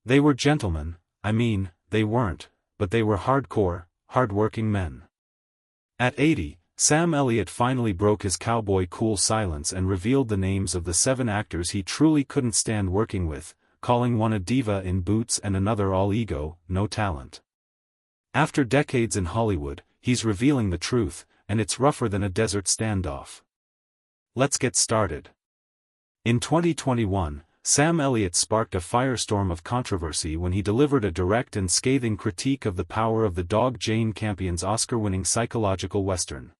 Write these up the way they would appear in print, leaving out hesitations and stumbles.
They were gentlemen, they weren't, but they were hardcore, hard-working men. At 80, Sam Elliott finally broke his cowboy cool silence and revealed the names of the 7 actors he truly couldn't stand working with, calling one a diva in boots and another all ego, no talent. After decades in Hollywood, he's revealing the truth, and it's rougher than a desert standoff. Let's get started. In 2021, Sam Elliott sparked a firestorm of controversy when he delivered a direct and scathing critique of The Power of the Dog, Jane Campion's Oscar-winning psychological western.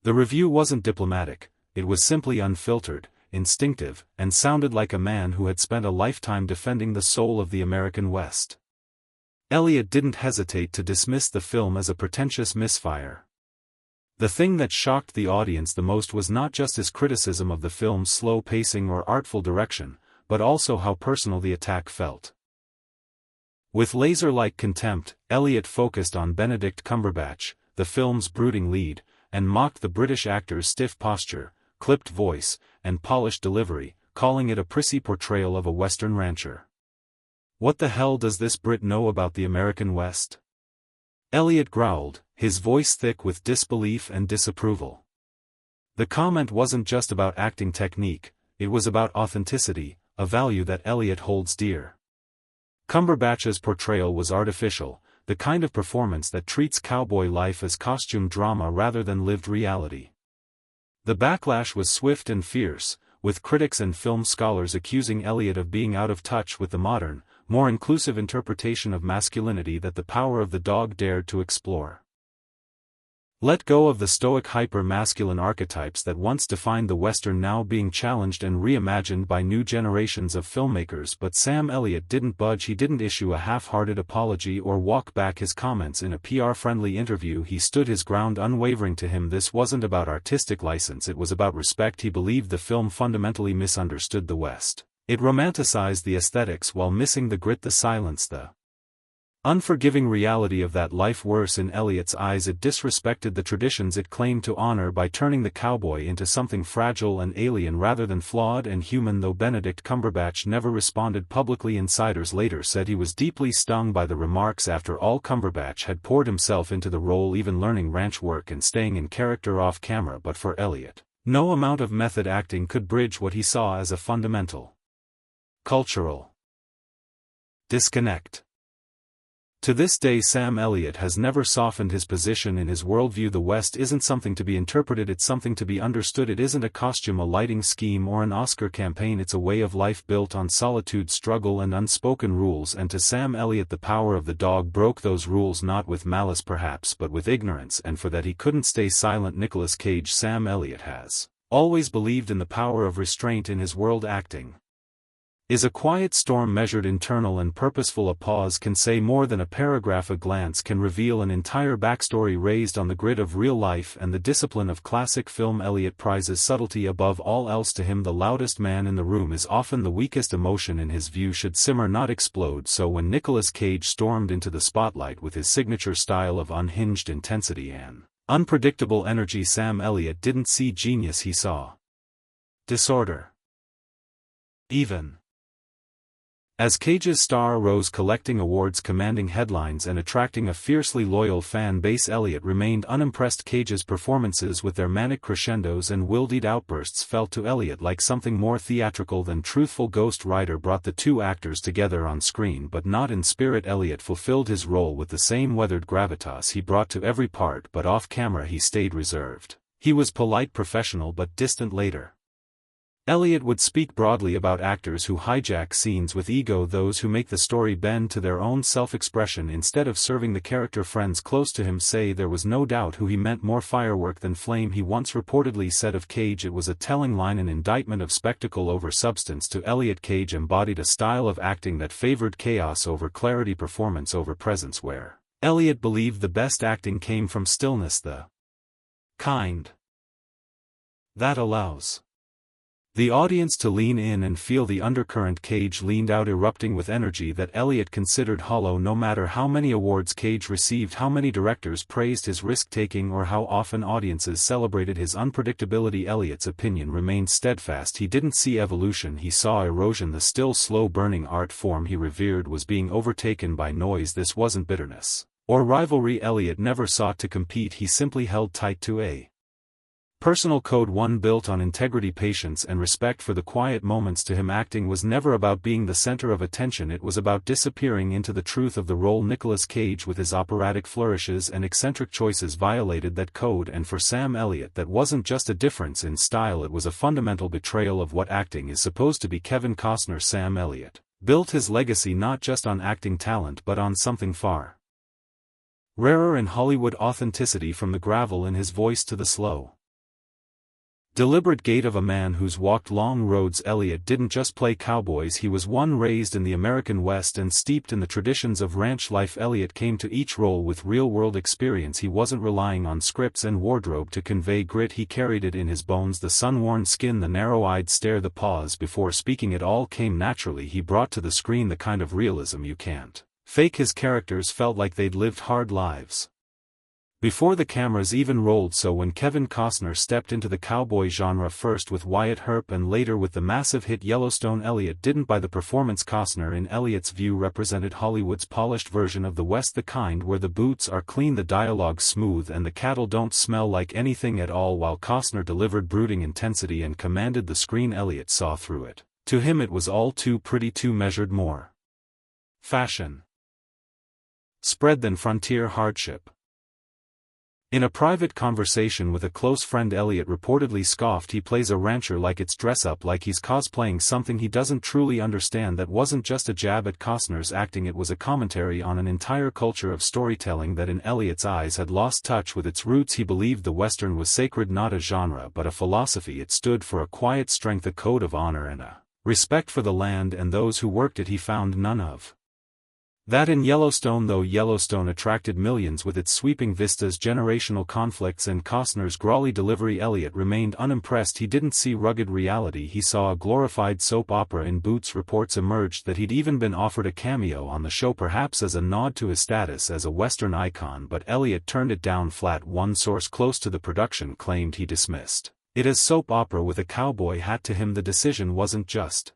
The review wasn't diplomatic, it was simply unfiltered, instinctive, and sounded like a man who had spent a lifetime defending the soul of the American West. Elliott didn't hesitate to dismiss the film as a pretentious misfire. The thing that shocked the audience the most was not just his criticism of the film's slow pacing or artful direction, but also how personal the attack felt. With laser-like contempt, Elliott focused on Benedict Cumberbatch, the film's brooding lead, and mocked the British actor's stiff posture, clipped voice, and polished delivery, calling it a prissy portrayal of a Western rancher. What the hell does this Brit know about the American West? Elliott growled, his voice thick with disbelief and disapproval. The comment wasn't just about acting technique, it was about authenticity, a value that Elliott holds dear. Cumberbatch's portrayal was artificial, the kind of performance that treats cowboy life as costume drama rather than lived reality. The backlash was swift and fierce, with critics and film scholars accusing Elliott of being out of touch with the modern, more inclusive interpretation of masculinity that The Power of the Dog dared to explore. Let go of the stoic hyper-masculine archetypes that once defined the Western, now being challenged and reimagined by new generations of filmmakers. But Sam Elliott didn't budge. He didn't issue a half-hearted apology or walk back his comments in a PR-friendly interview. He stood his ground, unwavering. To him, this wasn't about artistic license, it was about respect. He believed the film fundamentally misunderstood the West. It romanticized the aesthetics while missing the grit, the silence, the unforgiving reality of that life. Worse, in Elliott's eyes, it disrespected the traditions it claimed to honor by turning the cowboy into something fragile and alien rather than flawed and human. Though Benedict Cumberbatch never responded publicly, insiders later said he was deeply stung by the remarks. After all, Cumberbatch had poured himself into the role, even learning ranch work and staying in character off camera. But for Elliott, no amount of method acting could bridge what he saw as a fundamental cultural disconnect. To this day, Sam Elliott has never softened his position in his worldview. The West isn't something to be interpreted, it's something to be understood. It isn't a costume, a lighting scheme, or an Oscar campaign. It's a way of life built on solitude, struggle, and unspoken rules. And to Sam Elliott, The Power of the Dog broke those rules, not with malice perhaps, but with ignorance, and for that he couldn't stay silent. Nicolas Cage. Sam Elliott has always believed in the power of restraint in his world. Acting is a quiet storm, measured, internal, and purposeful. A pause can say more than a paragraph. A glance can reveal an entire backstory, raised on the grit of real life and the discipline of classic film. Elliott prizes subtlety above all else. To him, the loudest man in the room is often the weakest emotion in his view should simmer, not explode. So when Nicolas Cage stormed into the spotlight with his signature style of unhinged intensity and unpredictable energy, Sam Elliott didn't see genius, he saw disorder. Even as Cage's star rose, collecting awards, commanding headlines, and attracting a fiercely loyal fan base, Elliott remained unimpressed. Cage's performances, with their manic crescendos and wildeed outbursts, felt to Elliott like something more theatrical than truthful. Ghost Rider brought the two actors together on screen, but not in spirit. Elliott fulfilled his role with the same weathered gravitas he brought to every part, but off camera he stayed reserved. He was polite, professional, but distant. Later, Elliott would speak broadly about actors who hijack scenes with ego, those who make the story bend to their own self-expression instead of serving the character. Friends close to him say there was no doubt who he meant, more firework than flame. He once reportedly said of Cage, it was a telling line, an indictment of spectacle over substance. To Elliott, Cage embodied a style of acting that favored chaos over clarity, performance over presence, where Elliott believed the best acting came from stillness, the kind that allows The audience to lean in and feel the undercurrent. Cage leaned out, erupting with energy that Elliott considered hollow. No matter how many awards Cage received, how many directors praised his risk-taking, or how often audiences celebrated his unpredictability, Elliott's opinion remained steadfast. He didn't see evolution, he saw erosion. The still slow-burning art form he revered was being overtaken by noise. This wasn't bitterness or rivalry. Elliott never sought to compete, he simply held tight to a personal code, one built on integrity, patience, and respect for the quiet moments. To him, acting was never about being the center of attention, it was about disappearing into the truth of the role. Nicolas Cage, with his operatic flourishes and eccentric choices, violated that code, and for Sam Elliott that wasn't just a difference in style, it was a fundamental betrayal of what acting is supposed to be. Kevin Costner. Sam Elliott built his legacy not just on acting talent but on something far rarer in Hollywood: authenticity. From the gravel in his voice to the slow, deliberate gait of a man who's walked long roads, Elliott didn't just play cowboys, he was one raised in the American West and steeped in the traditions of ranch life. Elliott came to each role with real-world experience. He wasn't relying on scripts and wardrobe to convey grit, he carried it in his bones. The sun-worn skin, the narrow-eyed stare, the pause before speaking, it all came naturally. He brought to the screen the kind of realism you can't fake. His characters felt like they'd lived hard lives before the cameras even rolled. So when Kevin Costner stepped into the cowboy genre, first with Wyatt Earp and later with the massive hit Yellowstone, Elliott didn't buy the performance. Costner, in Elliott's view, represented Hollywood's polished version of the West, the kind where the boots are clean, the dialogue smooth, and the cattle don't smell like anything at all. While Costner delivered brooding intensity and commanded the screen, Elliott saw through it. To him it was all too pretty, too measured, more fashion spread than frontier hardship. In a private conversation with a close friend, Elliott reportedly scoffed, "He plays a rancher like it's dress up, like he's cosplaying something he doesn't truly understand." That wasn't just a jab at Costner's acting, it was a commentary on an entire culture of storytelling that in Elliott's eyes had lost touch with its roots. He believed the Western was sacred, not a genre but a philosophy. It stood for a quiet strength, a code of honor, and a respect for the land and those who worked it. He found none of that in Yellowstone, though Yellowstone attracted millions with its sweeping vistas, generational conflicts, and Costner's grawly delivery. Elliott remained unimpressed. He didn't see rugged reality, he saw a glorified soap opera in Boots. Reports emerged that he'd even been offered a cameo on the show, perhaps as a nod to his status as a Western icon, but Elliott turned it down flat. One source close to the production claimed he dismissed it as soap opera with a cowboy hat. To him, the decision wasn't just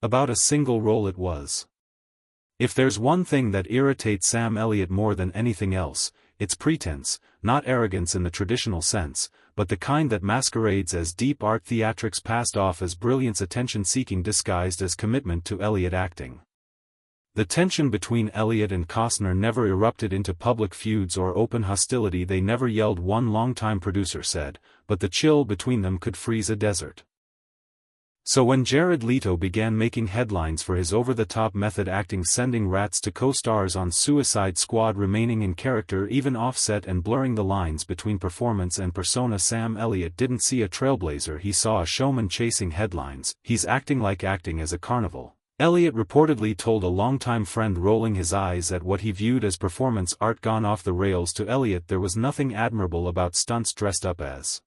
about a single role, it was. If there's one thing that irritates Sam Elliott more than anything else, it's pretense, not arrogance in the traditional sense, but the kind that masquerades as deep art. Theatrics passed off as brilliance, attention-seeking disguised as commitment to Elliott acting. The tension between Elliott and Costner never erupted into public feuds or open hostility. They never yelled, one longtime producer said, but the chill between them could freeze a desert. So when Jared Leto began making headlines for his over-the-top method acting, sending rats to co-stars on Suicide Squad, remaining in character, even offset and blurring the lines between performance and persona, Sam Elliott didn't see a trailblazer, he saw a showman chasing headlines. "He's acting like acting as a carnival," Elliott reportedly told a longtime friend, rolling his eyes at what he viewed as performance art gone off the rails. To Elliott, there was nothing admirable about stunts dressed up as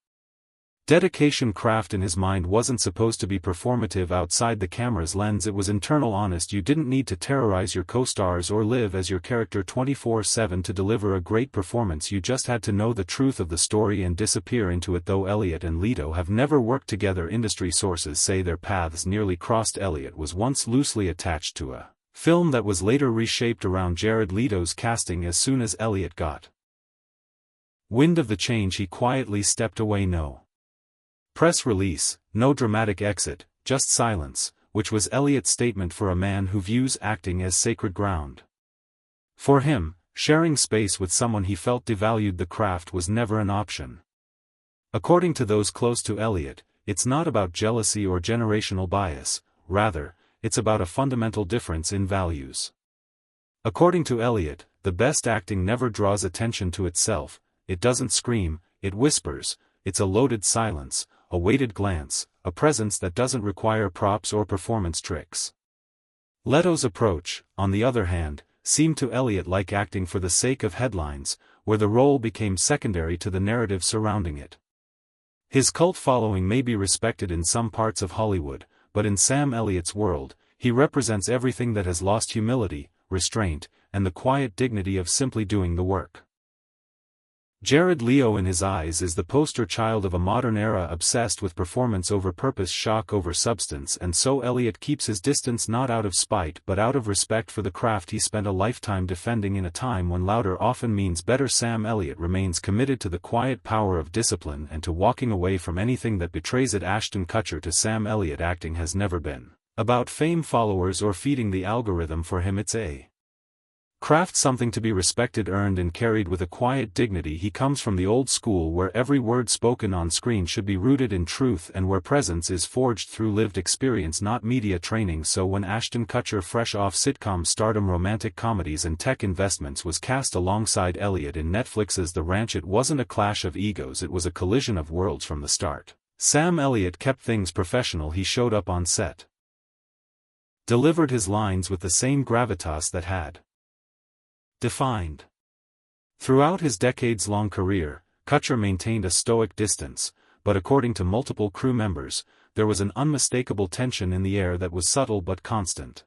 dedication. Craft in his mind wasn't supposed to be performative outside the camera's lens, it was internal, honest. You didn't need to terrorize your co-stars or live as your character 24/7 to deliver a great performance, you just had to know the truth of the story and disappear into it. Though Elliott and Leto have never worked together, industry sources say their paths nearly crossed. Elliott was once loosely attached to a film that was later reshaped around Jared Leto's casting. As soon as Elliott got wind of the change, he quietly stepped away. No press release, no dramatic exit, just silence, which was Elliott's statement for a man who views acting as sacred ground. For him, sharing space with someone he felt devalued the craft was never an option. According to those close to Elliott, it's not about jealousy or generational bias, rather, it's about a fundamental difference in values. According to Elliott, the best acting never draws attention to itself, it doesn't scream, it whispers, it's a loaded silence, a weighted glance, a presence that doesn't require props or performance tricks. Leto's approach, on the other hand, seemed to Elliott like acting for the sake of headlines, where the role became secondary to the narrative surrounding it. His cult following may be respected in some parts of Hollywood, but in Sam Elliott's world, he represents everything that has lost humility, restraint, and the quiet dignity of simply doing the work. Jared Leto in his eyes is the poster child of a modern era obsessed with performance over purpose, shock over substance, and so Elliott keeps his distance not out of spite but out of respect for the craft he spent a lifetime defending in a time when louder often means better. Sam Elliott remains committed to the quiet power of discipline and to walking away from anything that betrays it. Ashton Kutcher to Sam Elliott: acting has never been about fame, followers, or feeding the algorithm. For him it's a craft, something to be respected, earned, and carried with a quiet dignity. He comes from the old school where every word spoken on screen should be rooted in truth and where presence is forged through lived experience, not media training. So when Ashton Kutcher, fresh off sitcom stardom, romantic comedies, and tech investments, was cast alongside Elliott in Netflix's The Ranch, it wasn't a clash of egos, it was a collision of worlds from the start. Sam Elliott kept things professional. He showed up on set, delivered his lines with the same gravitas that had defined. Throughout his decades-long career, Kutcher maintained a stoic distance, but according to multiple crew members, there was an unmistakable tension in the air that was subtle but constant.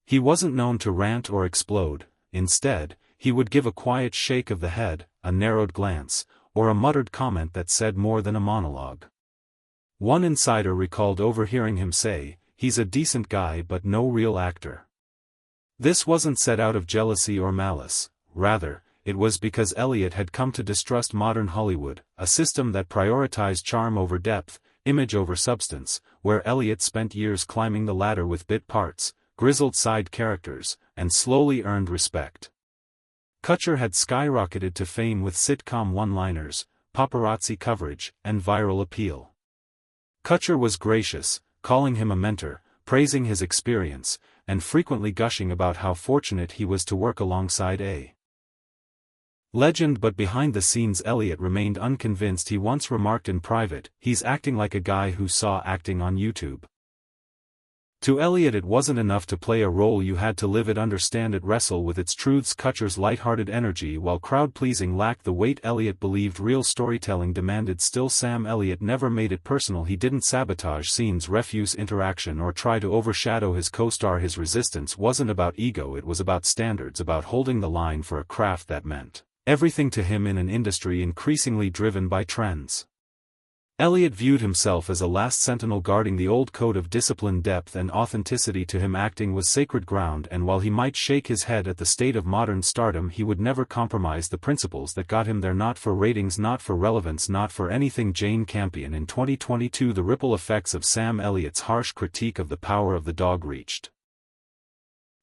He wasn't known to rant or explode. Instead, he would give a quiet shake of the head, a narrowed glance, or a muttered comment that said more than a monologue. One insider recalled overhearing him say, "He's a decent guy but no real actor." This wasn't said out of jealousy or malice, rather, it was because Elliott had come to distrust modern Hollywood, a system that prioritized charm over depth, image over substance, where Elliott spent years climbing the ladder with bit parts, grizzled side characters, and slowly earned respect. Kutcher had skyrocketed to fame with sitcom one-liners, paparazzi coverage, and viral appeal. Kutcher was gracious, calling him a mentor, praising his experience, and frequently gushing about how fortunate he was to work alongside a legend. But behind the scenes, Elliott remained unconvinced. He once remarked in private, "He's acting like a guy who saw acting on YouTube." To Elliott, it wasn't enough to play a role, you had to live it, understand it, wrestle with its truths. Kutcher's lighthearted energy, while crowd-pleasing, lacked the weight Elliott believed real storytelling demanded. Still, Sam Elliott never made it personal. He didn't sabotage scenes, refuse interaction, or try to overshadow his co-star. His resistance wasn't about ego, it was about standards, about holding the line for a craft that meant everything to him in an industry increasingly driven by trends. Elliott viewed himself as a last sentinel guarding the old code of discipline, depth, and authenticity. To him, acting was sacred ground, and while he might shake his head at the state of modern stardom, he would never compromise the principles that got him there. Not for ratings, not for relevance, not for anything. Jane Campion in 2022. The ripple effects of Sam Elliott's harsh critique of The Power of the Dog reached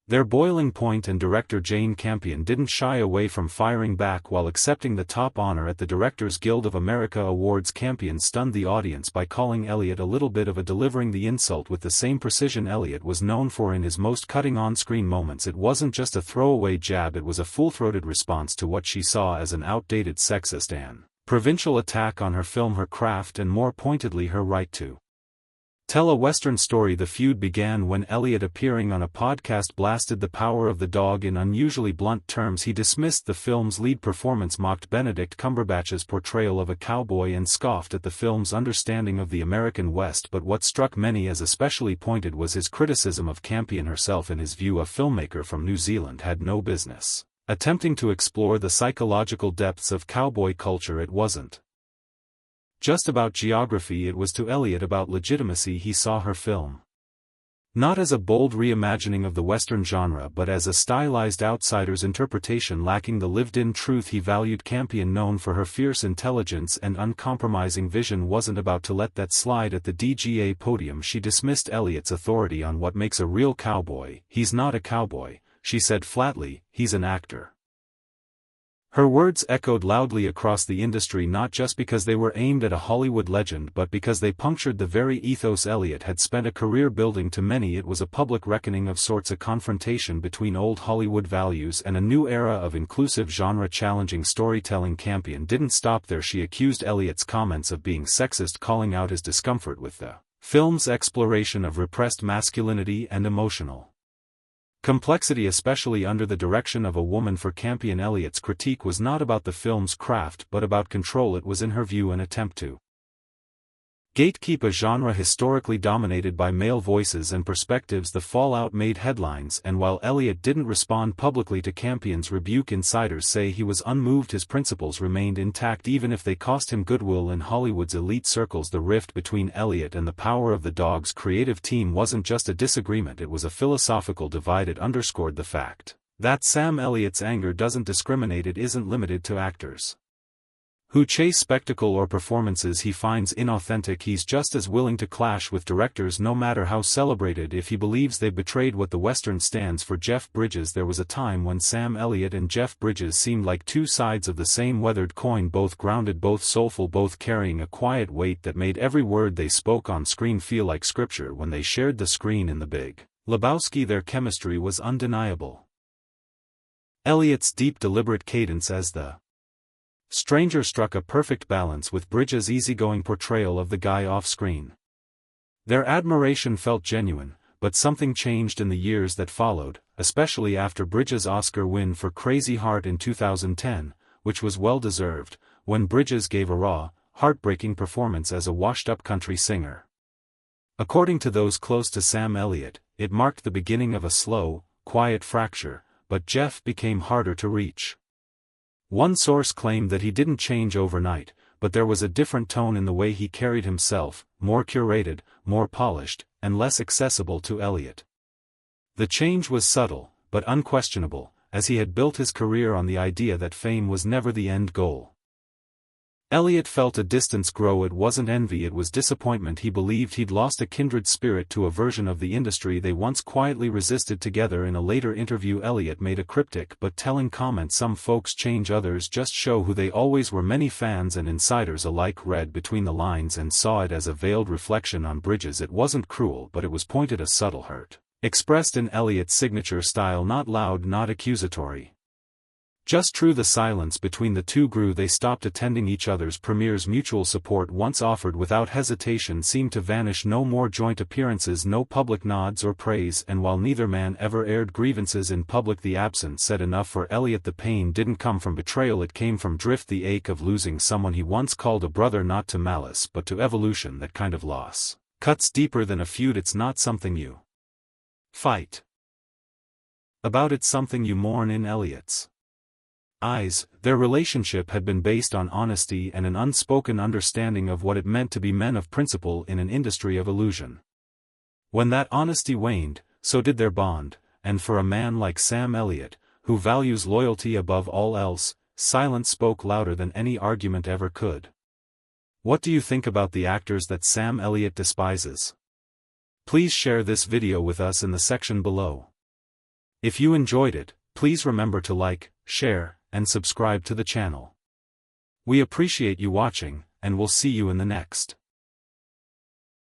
their boiling point, and director Jane Campion didn't shy away from firing back while accepting the top honor at the Directors Guild of America Awards. Campion stunned the audience by calling Elliott a little bit of a, delivering the insult with the same precision Elliott was known for in his most cutting on-screen moments. It wasn't just a throwaway jab, it was a full-throated response to what she saw as an outdated, sexist, and provincial attack on her film, her craft, and more pointedly her right to tell a Western story. The feud began when Elliott, appearing on a podcast, blasted The Power of the Dog in unusually blunt terms. He dismissed the film's lead performance, mocked Benedict Cumberbatch's portrayal of a cowboy, and scoffed at the film's understanding of the American West. But what struck many as especially pointed was his criticism of Campion herself. In his view, a filmmaker from New Zealand had no business attempting to explore the psychological depths of cowboy culture. It wasn't just about geography, it was to Elliott about legitimacy. He saw her film not as a bold reimagining of the Western genre but as a stylized outsider's interpretation lacking the lived-in truth he valued. Campion, known for her fierce intelligence and uncompromising vision, wasn't about to let that slide. At the DGA podium, she dismissed Elliott's authority on what makes a real cowboy. "He's not a cowboy," she said flatly, "he's an actor." Her words echoed loudly across the industry, not just because they were aimed at a Hollywood legend but because they punctured the very ethos Elliott had spent a career building. To many, it was a public reckoning of sorts, a confrontation between old Hollywood values and a new era of inclusive, genre-challenging storytelling. Campion didn't stop there. She accused Elliott's comments of being sexist, calling out his discomfort with the film's exploration of repressed masculinity and emotional complexity, especially under the direction of a woman. For Campion, Elliott's critique was not about the film's craft but about control. It was, in her view, an attempt to Gatekeep a genre historically dominated by male voices and perspectives. The fallout made headlines, and while Elliott didn't respond publicly to Campion's rebuke, insiders say he was unmoved. His principles remained intact even if they cost him goodwill in Hollywood's elite circles. The rift between Elliott and the Power of the Dog's creative team wasn't just a disagreement, it was a philosophical divide. It underscored the fact that Sam Elliott's anger doesn't discriminate. It isn't limited to actors who chase spectacle or performances he finds inauthentic. He's just as willing to clash with directors, no matter how celebrated, if he believes they betrayed what the Western stands for. Jeff Bridges. There was a time when Sam Elliott and Jeff Bridges seemed like two sides of the same weathered coin, both grounded, both soulful, both carrying a quiet weight that made every word they spoke on screen feel like scripture. When they shared the screen in The Big Lebowski, their chemistry was undeniable. Elliott's deep, deliberate cadence as the stranger struck a perfect balance with Bridges' easygoing portrayal of the guy off-screen. Their admiration felt genuine, but something changed in the years that followed, especially after Bridges' Oscar win for Crazy Heart in 2010, which was well-deserved, when Bridges gave a raw, heartbreaking performance as a washed-up country singer. According to those close to Sam Elliott, it marked the beginning of a slow, quiet fracture, but Jeff became harder to reach. One source claimed that he didn't change overnight, but there was a different tone in the way he carried himself, more curated, more polished, and less accessible to Elliott. The change was subtle, but unquestionable, as he had built his career on the idea that fame was never the end goal. Elliott felt a distance grow. It wasn't envy, it was disappointment. He believed he'd lost a kindred spirit to a version of the industry they once quietly resisted together. In a later interview, Elliott made a cryptic but telling comment: "Some folks change, others just show who they always were." Many fans and insiders alike read between the lines and saw it as a veiled reflection on Bridges. It wasn't cruel, but it was pointed, a subtle hurt, expressed in Elliott's signature style, not loud, not accusatory, just true. The silence between the two grew. They stopped attending each other's premieres. Mutual support, once offered without hesitation, seemed to vanish. No more joint appearances, no public nods or praise, and while neither man ever aired grievances in public, the absence said enough for Elliott. The pain didn't come from betrayal, it came from drift, the ache of losing someone he once called a brother, not to malice but to evolution. That kind of loss cuts deeper than a feud. It's not something you fight about, it's something you mourn. In Elliott's eyes, their relationship had been based on honesty and an unspoken understanding of what it meant to be men of principle in an industry of illusion. When that honesty waned, so did their bond, and for a man like Sam Elliott, who values loyalty above all else, silence spoke louder than any argument ever could. What do you think about the actors that Sam Elliott despises? Please share this video with us in the section below. If you enjoyed it, please remember to like, share, and subscribe to the channel. We appreciate you watching, and we'll see you in the next